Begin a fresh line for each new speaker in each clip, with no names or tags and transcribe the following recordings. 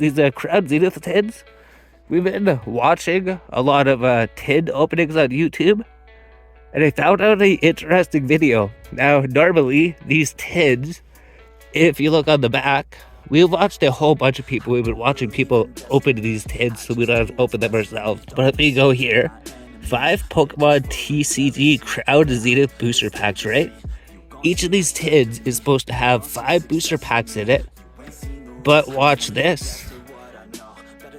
these Crown Zenith Tins. We've been watching a lot of tin openings on YouTube, and I found out an interesting video. Now, normally, these tins, if you look on the back, we've watched a whole bunch of people. We've been watching people open these tins, so we don't have to open them ourselves. But if we go here, 5 Pokemon TCG Crown Zenith booster packs, right? Each of these tins is supposed to have 5 booster packs in it. But watch this.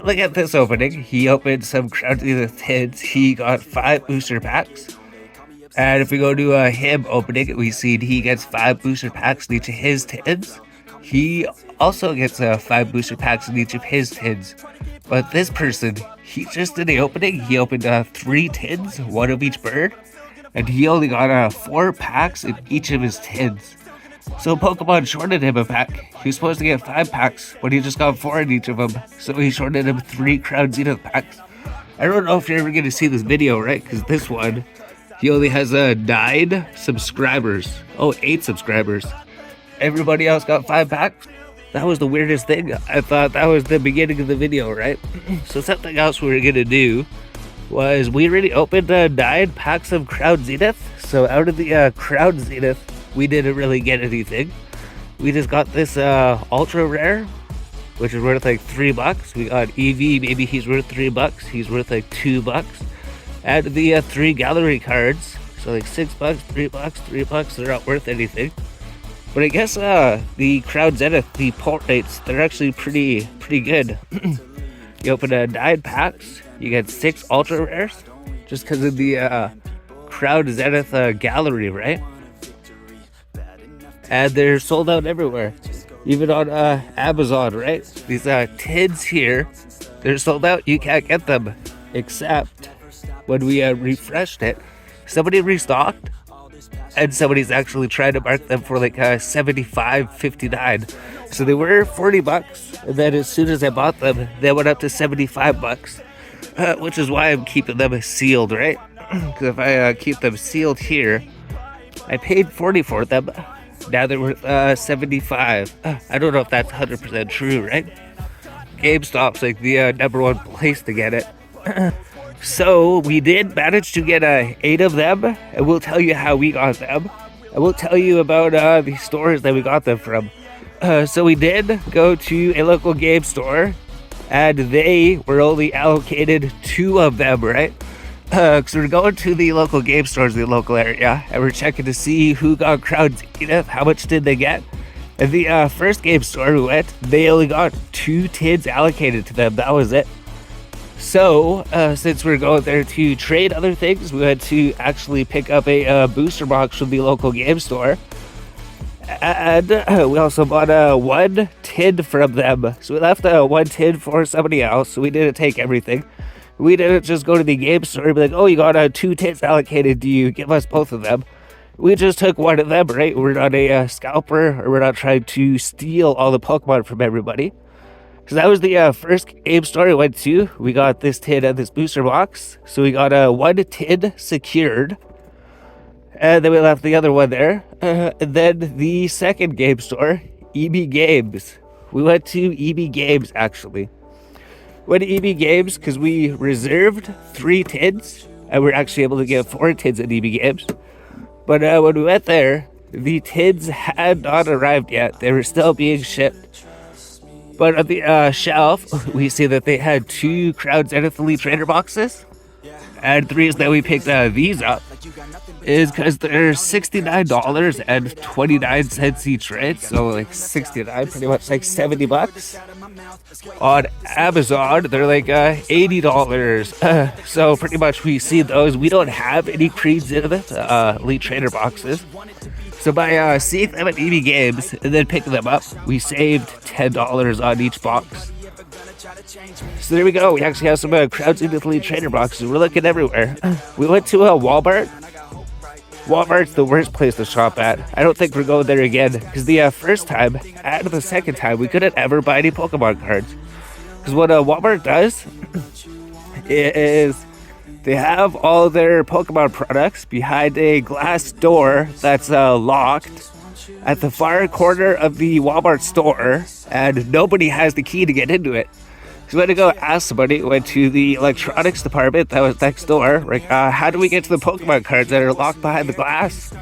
Look at this opening. He opened some Crown Zenith tins. He got 5 booster packs. And if we go to him opening, we see he gets 5 booster packs in each of his tins. He also gets 5 booster packs in each of his tins. But this person, he just did the opening. He opened 3 tins, 1 of each bird. And he only got 4 packs in each of his tins. So Pokemon shorted him a pack. He was supposed to get 5 packs, but he just got 4 in each of them. So he shorted him 3 Crown Zenith packs. I don't know if you're ever going to see this video, right? Because this one, he only has 9 subscribers. Oh, 8 subscribers. Everybody else got 5 packs. That was the weirdest thing. I thought that was the beginning of the video, right? So something else we were going to do was we already opened 9 packs of Crown Zenith. So out of the Crown Zenith, we didn't really get anything. We just got this ultra rare, which is worth like $3. We got EV, maybe he's worth $3. He's worth like $2. And the 3 gallery cards, so like $6, $3, $3. They're not worth anything. But I guess the Crown Zenith, the pull rates, they're actually pretty good. You open 9 packs, you get 6 ultra rares, just because of the Crown Zenith gallery, right? And they're sold out everywhere, even on Amazon, right? These tins here, they're sold out. You can't get them, except when we refreshed it, somebody restocked, and somebody's actually trying to mark them for like $75.59. So they were $40, and then as soon as I bought them, they went up to $75, which is why I'm keeping them sealed, right? Because if I keep them sealed here, I paid $40 for them. Now they're worth $75. I don't know if that's 100% true, right? GameStop's like the #1 place to get it. So we did manage to get 8 of them, and we'll tell you how we got them. And we'll tell you about the stores that we got them from. So we did go to a local game store, and they were only allocated 2 of them, right? So we're going to the local game stores in the local area, and we're checking to see who got Crown Zenith, how much did they get. And the first game store we went, they only got 2 tins allocated to them. That was it. So since we're going there to trade other things, we had to actually pick up a booster box from the local game store. And we also bought 1 tin from them. So we left 1 tin for somebody else, so we didn't take everything. We didn't just go to the game store and be like, oh, you got 2 tins allocated, do you give us both of them? We just took 1 of them, right? We're not a scalper, or we're not trying to steal all the Pokemon from everybody. So that was the first game store we went to. We got this tin and this booster box. So we got 1 tin secured. And then we left the other one there. And then the second game store, EB Games. We went to EB Games, actually. Went to EB Games because we reserved 3 tins. And we're actually able to get 4 tins at EB Games. But when we went there, the tins had not arrived yet. They were still being shipped. But on the shelf, we see that they had 2 Crown Zenith Elite Trainer boxes. And the reason that we picked these up is because they're $69.29 each, right? So like 69, pretty much like $70. On Amazon, they're like $80. So pretty much we see those. We don't have any Crown Zenith Elite Trainer boxes. So by seeing them at EB Games and then picking them up, we saved $10 on each box. So there we go. We actually have some Crown Zenith Elite Trainer boxes. We're looking everywhere. We went to Walmart. Walmart's the worst place to shop at. I don't think we're going there again, because the first time and the second time we couldn't ever buy any Pokemon cards. Because what Walmart does is they have all their Pokemon products behind a glass door that's locked. at the far corner of the Walmart store, and nobody has the key to get into it. So we had to go ask somebody. Went to the electronics department that was next door. Like, how do we get to the Pokemon cards that are locked behind the glass?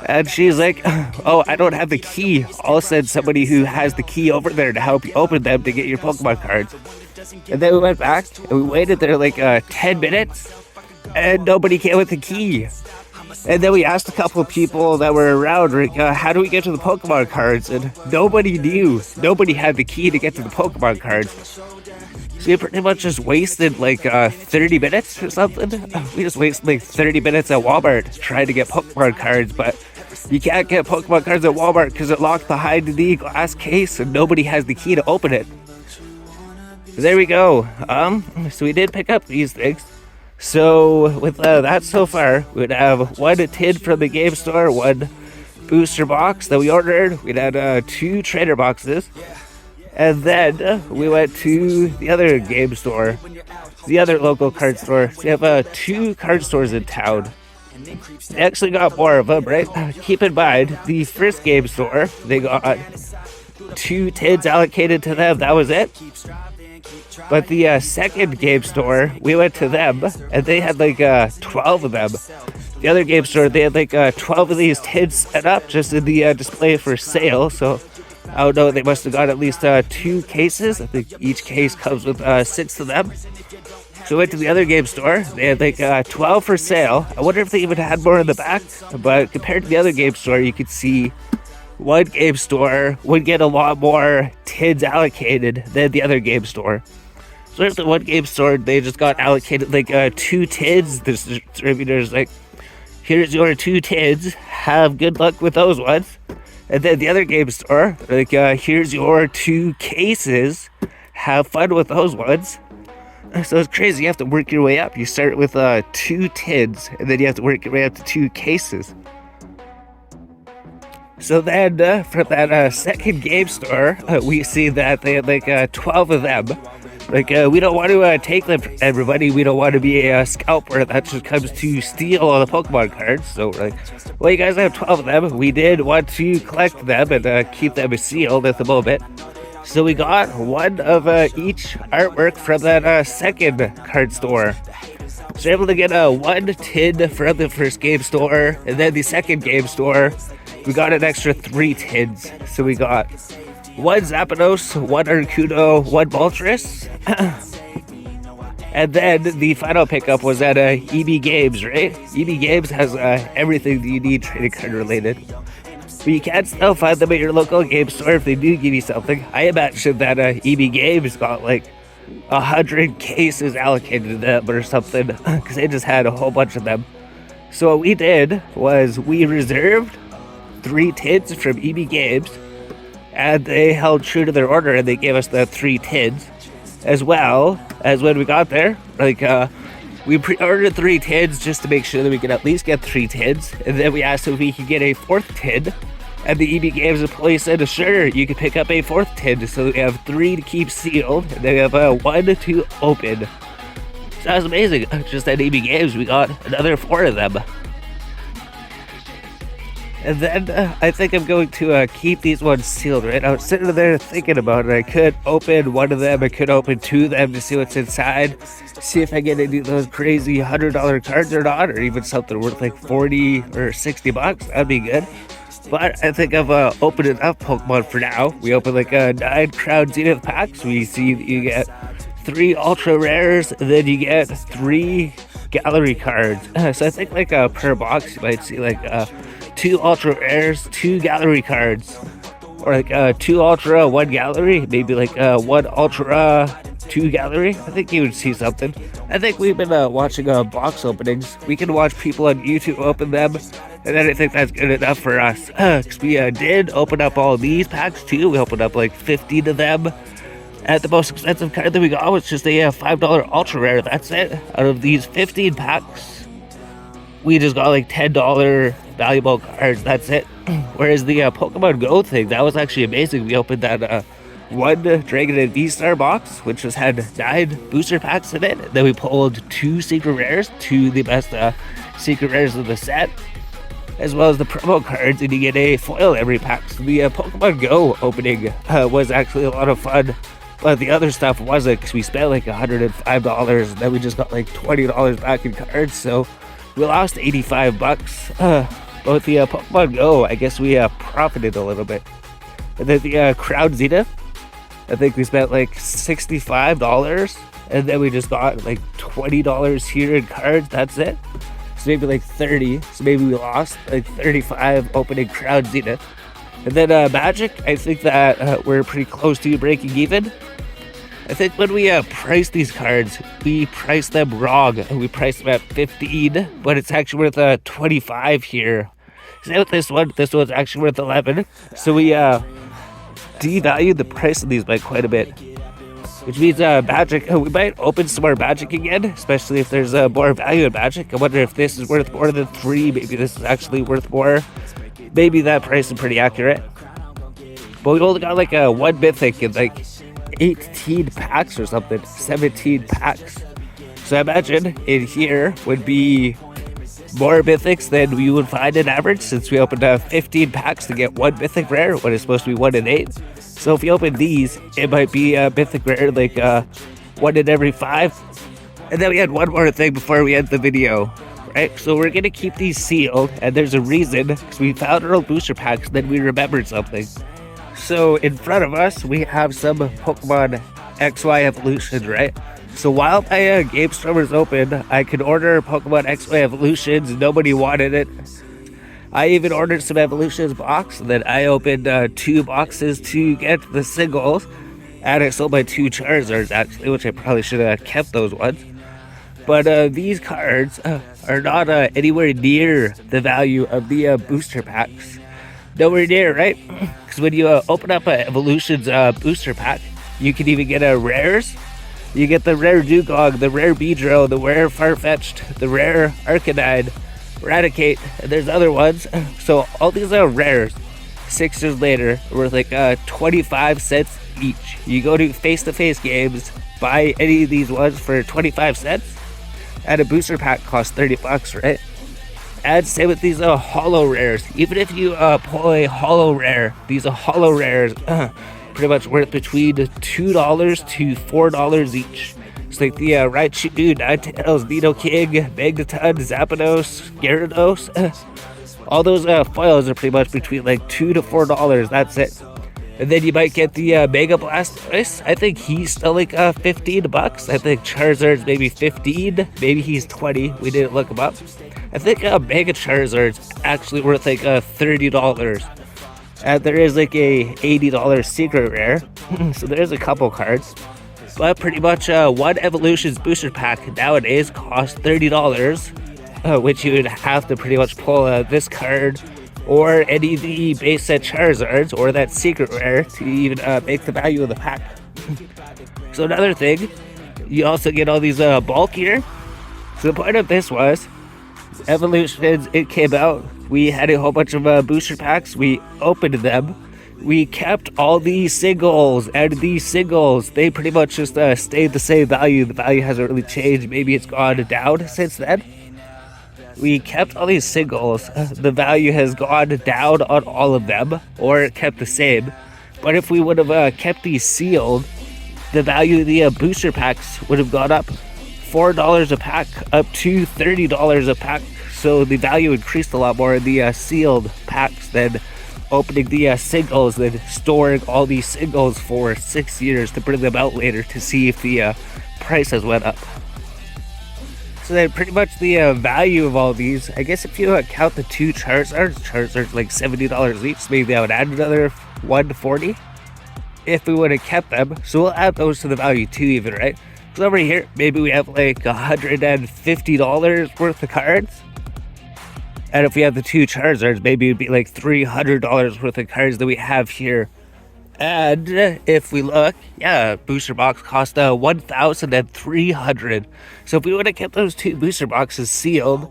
And she's like, oh, I don't have the key. I'll send somebody who has the key over there to help you open them to get your Pokemon cards. And then we went back and we waited there like 10 minutes and nobody came with the key. And then we asked a couple of people that were around, like, how do we get to the Pokemon cards? And nobody knew. Nobody had the key to get to the Pokemon cards. So we pretty much just wasted like 30 minutes or something. We just wasted like 30 minutes at Walmart trying to get Pokemon cards, but you can't get Pokemon cards at Walmart because it's locked behind the glass case and nobody has the key to open it. There we go. So we did pick up these things. So with that so far, we'd have one tin from the game store, one booster box that we ordered. We'd had 2 trainer boxes. And then we went to the other game store, the other local card store. So we have 2 card stores in town. They actually got more of them, right? Keep in mind, the first game store, they got 2 tins allocated to them. That was it. But the second game store, we went to them, and they had like 12 of them. The other game store, they had like 12 of these tins set up just in the display for sale. So I don't know, they must have got at least 2 cases. I think each case comes with 6 of them. So we went to the other game store. They had like 12 for sale. I wonder if they even had more in the back. But compared to the other game store, you could see one game store would get a lot more tins allocated than the other game store. So if the one game store, they just got allocated like 2 tins. The distributor's like, here's your 2 tins. Have good luck with those ones. And then the other game store, like, here's your 2 cases. Have fun with those ones. So it's crazy. You have to work your way up. You start with 2 tins, and then you have to work your way up to 2 cases. So then from that second game store, we see that they had like 12 of them. Like, we don't want to take them from everybody. We don't want to be a scalper that just comes to steal all the Pokemon cards. So we're like, well, you guys have 12 of them. We did want to collect them and keep them sealed at the moment. So we got one of each artwork from that second card store. So we're able to get 1 tin from the first game store, and then the second game store, we got an extra 3 tins. So we got 1 Zapdos, 1 Arcuno, 1 Moltres. And then the final pickup was at EB Games, right? EB Games has everything that you need trading card related. But you can still find them at your local game store if they do give you something. I imagine that EB Games got like 100 cases allocated to them or something, because they just had a whole bunch of them. So what we did was we reserved 3 tins from EB Games, and they held true to their order and they gave us the 3 tins, as well as when we got there, like we pre-ordered 3 tins just to make sure that we could at least get 3 tins, and then we asked if we could get a 4th tin, and the EB Games employee said, sure, you can pick up a 4th tin. So we have 3 to keep sealed, and then we have 1 to open. So that was amazing. Just at EB Games, we got another 4 of them. And then I think I'm going to keep these ones sealed, right? I was sitting there thinking about it. I could open 1 of them. I could open 2 of them to see what's inside. See if I get any of those crazy $100 cards or not, or even something worth like 40 or $60. That'd be good. But I think I've opened enough Pokemon for now. We opened like 9 Crown Zenith packs. We see that you get 3 Ultra Rares, and then you get 3 Gallery cards. So I think like per box, you might see like 2 Ultra Rares, 2 Gallery cards. Or like 2 Ultra, 1 Gallery. Maybe like 1 Ultra, 2 Gallery. I think you would see something. I think we've been watching box openings. We can watch people on YouTube open them. And then I think that's good enough for us. Because we did open up all these packs too. We opened up like 15 of them. And the most expensive card that we got was just a $5 Ultra Rare. That's it. Out of these 15 packs, we just got like $10 valuable cards. That's it. Whereas the Pokemon Go thing, that was actually amazing. We opened that 1 Dragon and V-Star box, which just had 9 booster packs in it. Then we pulled 2 secret rares, 2 the best secret rares of the set. as well as the promo cards, and you get a foil every pack. So the Pokemon Go opening was actually a lot of fun, but the other stuff wasn't, because we spent like $105, and then we just got like $20 back in cards, so we lost 85 bucks. But with the Pokemon Go, I guess we profited a little bit. And then the Crown Zenith, I think we spent like $65, and then we just got like $20 here in cards. That's it. So maybe like 30. So maybe we lost like 35 opening Crown Zenith. And then Magic, I think that we're pretty close to breaking even. I think when we price these cards, we price them wrong. We priced them at 15, but it's actually worth 25 here. So with this one's actually worth 11. So we devalued the price of these by quite a bit, which means Magic, we might open some more Magic again, especially if there's more value in Magic. I wonder if this is worth more than 3. Maybe this is actually worth more. Maybe that price is pretty accurate. But we only got like one mythic in like 18 packs or something, 17 packs. So I imagine in here would be more mythics than we would find in average, since we opened 15 packs to get one mythic rare when it's supposed to be 1 in 8. So if you open these, it might be a mythic rare like 1 in every 5. And then we had one more thing before we end the video, right? So we're gonna keep these sealed, and there's a reason, because we found our old booster packs, then we remembered something. So in front of us, we have some Pokemon XY evolutions, right? So while my game store was open, I could order Pokemon XY evolutions. Nobody wanted it. I even ordered some evolutions box. And then I opened 2 boxes to get the singles. And I sold my 2 Charizards, actually, which I probably should have kept those ones. But these cards are not anywhere near the value of the booster packs. Nowhere near, right? Because when you open up an Evolutions booster pack, you can even get rares. You get the rare Dugong, the rare Beedrill, the rare Farfetch'd, the rare Arcanine, Raticate, and there's other ones. So all these are rares. 6 years later, worth like 25 cents each. You go to face-to-face games, buy any of these ones for 25 cents, and a booster pack costs 30 bucks, right? And same with these holo rares. Even if you pull a holo rare, these holo rares pretty much worth between $2 to $4 each. It's like the Raichu, Ninetales, Nidoking, Magneton, Zapdos, Gyarados. All those foils are pretty much between like $2 to $4. That's it. And then you might get the Mega Blastoise. I think he's still like 15 bucks. I think Charizard's maybe 15. Maybe he's 20. We didn't look him up. I think Mega Charizard's actually worth like $30. And there is like a $80 secret rare. So there's a couple cards. But pretty much one Evolutions booster pack nowadays costs $30. Which you would have to pretty much pull this card or any of the base set Charizards or that secret rare to even make the value of the pack. So another thing, you also get all these bulk here. So the point of this was, Evolutions, it came out, we had a whole bunch of booster packs, we opened them, we kept all these singles, and these singles, they pretty much just stayed the same value. The value hasn't really changed, maybe it's gone down since then. We kept all these singles, the value has gone down on all of them, or it kept the same. But if we would have kept these sealed, the value of the booster packs would have gone up $4 a pack, up to $30 a pack. So the value increased a lot more in the sealed packs than opening the singles, then storing all these singles for 6 years to bring them out later to see if the price has went up. So then pretty much the value of all these, I guess if you count the 2 Charizards like $70 each, maybe I would add another $140 if we would have kept them. So we'll add those to the value too even, right? So over here, maybe we have like $150 worth of cards. And if we have the 2 Charizards, maybe it'd be like $300 worth of cards that we have here. And if we look, yeah, booster box cost $1,300. So if we would have kept those 2 booster boxes sealed,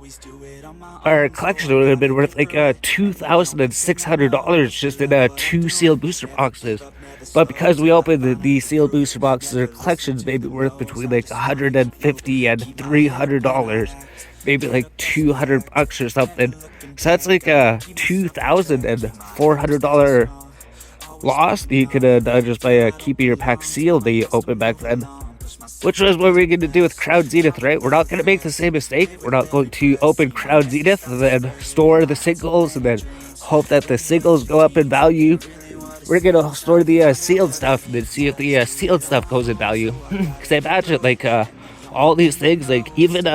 our collection would have been worth like $2,600 just in 2 sealed booster boxes. But because we opened the sealed booster boxes, our collections may be worth between like $150 and $300. Maybe like $200 or something. So that's like a $2,400 loss that you could have done just by keeping your pack sealed that you opened back then. Which was what we're going to do with Crown Zenith, right? We're not going to make the same mistake. We're not going to open Crown Zenith and then store the singles and then hope that the singles go up in value. We're going to store the sealed stuff and then see if the sealed stuff goes in value. Because I imagine, like, all these things, like, even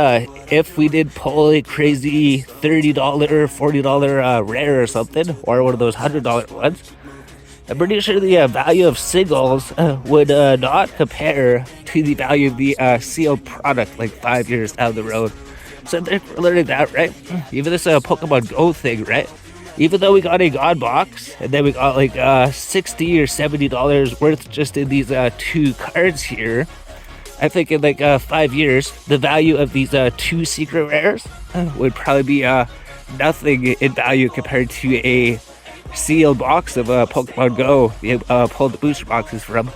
if we did pull a crazy $30, $40 rare or something, or one of those $100 ones, I'm pretty sure the value of singles would not compare to the value of the sealed product like 5 years down the road. So I think we're learning that, right? Even this Pokemon Go thing, right? Even though we got a God box and then we got like $60 or $70 worth just in these two cards here, I think in like 5 years, the value of these two secret rares would probably be nothing in value compared to a sealed box of Pokemon Go you pulled the booster boxes from.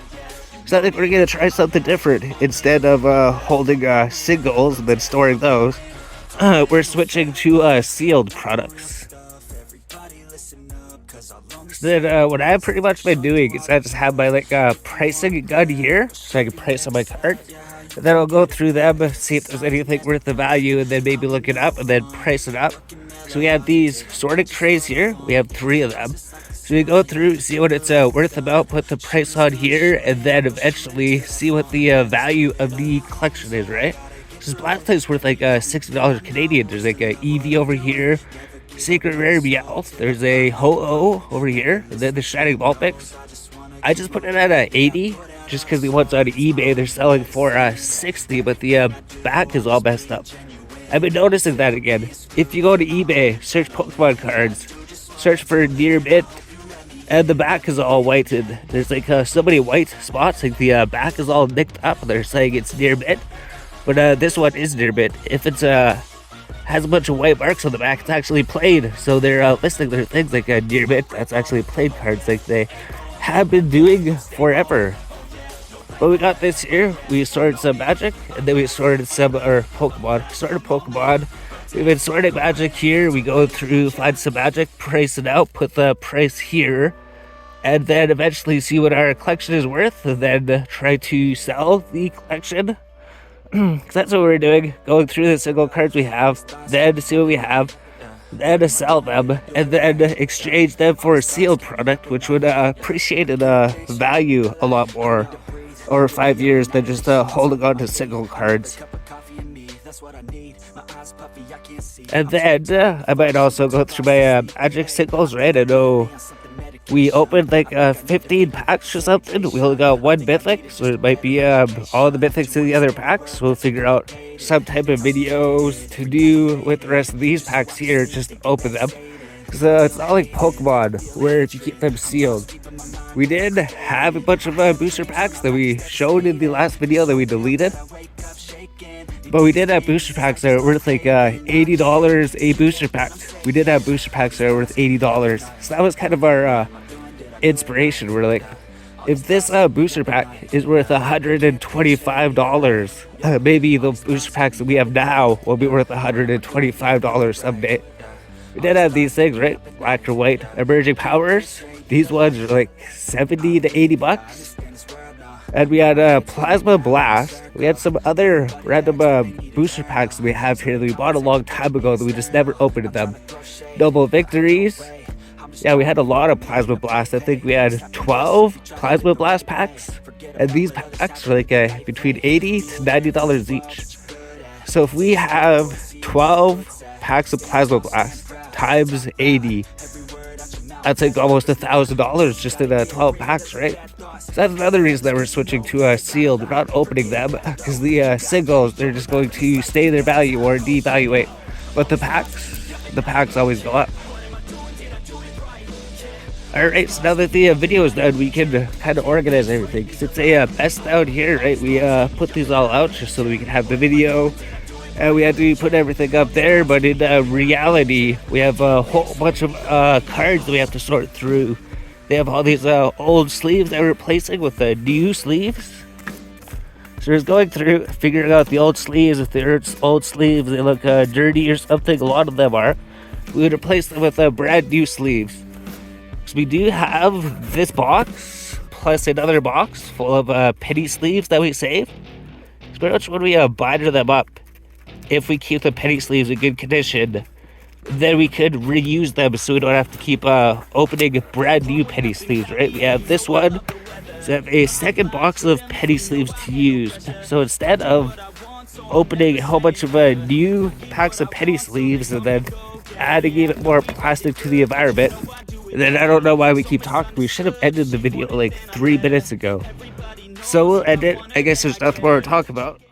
So I think we're going to try something different. Instead of holding singles and then storing those, we're switching to sealed products. So then what I've pretty much been doing is I just have my like pricing gun here so I can price on my card. And then I'll go through them, see if there's anything worth the value, and then maybe look it up and then price it up. So we have these sorting trays here. We have 3 of them. So we go through, see what it's worth about, put the price on here, and then eventually see what the value of the collection is, right? This Blastoise worth like $60 Canadian. There's like a Eevee over here, Secret Rare Meowth. There's a Ho-Oh over here, and then the Shining Vulpix. I just put it at 80, just because the ones on eBay they're selling for 60, but the back is all messed up. I've been noticing that again. If you go to eBay, search Pokemon cards, search for near mint, and the back is all whited. There's like so many white spots, like the back is all nicked up. They're saying it's near mint, but this one is near mint. If it's has a bunch of white marks on the back, it's actually plain. So they're listing their things like near mint. That's actually plain cards, like they have been doing forever. But we got this here. We sorted some magic, and then we sorted some Pokemon. Sorted Pokemon. We've been sorting magic here. We go through, find some magic, price it out, put the price here, and then eventually see what our collection is worth, and then try to sell the collection. That's what we're doing. Going through the single cards we have, then see what we have, then sell them, and then exchange them for a sealed product, which would appreciate in value a lot more over 5 years than just holding on to single cards. And then I might also go through my magic singles, right? I know we opened like 15 packs or something. We only got one mythic, so it might be all the mythics in the other packs. We'll figure out some type of videos to do with the rest of these packs here, just to open them. Because it's not like Pokemon, where if you keep them sealed. We did have a bunch of booster packs that we showed in the last video that we deleted. But we did have booster packs that are worth like $80 a booster pack. We did have booster packs that are worth $80. So that was kind of our inspiration. We're like, if this booster pack is worth $125, maybe the booster packs that we have now will be worth $125 someday. We did have these things, right? Black or white emerging powers. These ones are like 70 to 80 bucks. And we had Plasma Blast. We had some other random booster packs that we have here that we bought a long time ago that we just never opened them. Noble Victories. Yeah, we had a lot of Plasma Blast. I think we had 12 Plasma Blast packs. And these packs are like between $80 to $90 each. So if we have 12 packs of Plasma Blast times 80, that's like almost $1,000 just in 12 packs, right? So that's another reason that we're switching to sealed. We're not opening them because the singles, they're just going to stay their value or devaluate. But the packs always go up. Alright, so now that the video is done, we can kind of organize everything. It's a mess down here, right? We put these all out just so that we can have the video. And we had to put everything up there, but in reality, we have a whole bunch of cards that we have to sort through. They have all these old sleeves that we're replacing with new sleeves. So just going through, figuring out the old sleeves. If they're old sleeves, they look dirty or something. A lot of them are. we would replace them with brand new sleeves. So we do have this box plus another box full of penny sleeves that we saved. So pretty much when we binder them up, if we keep the penny sleeves in good condition, then we could reuse them so we don't have to keep opening brand new penny sleeves, right? We have this one, so we have a second box of penny sleeves to use. So instead of opening a whole bunch of new packs of penny sleeves and then adding even more plastic to the environment, then I don't know why we keep talking. We should have ended the video like 3 minutes ago. So we'll end it. I guess there's nothing more to talk about.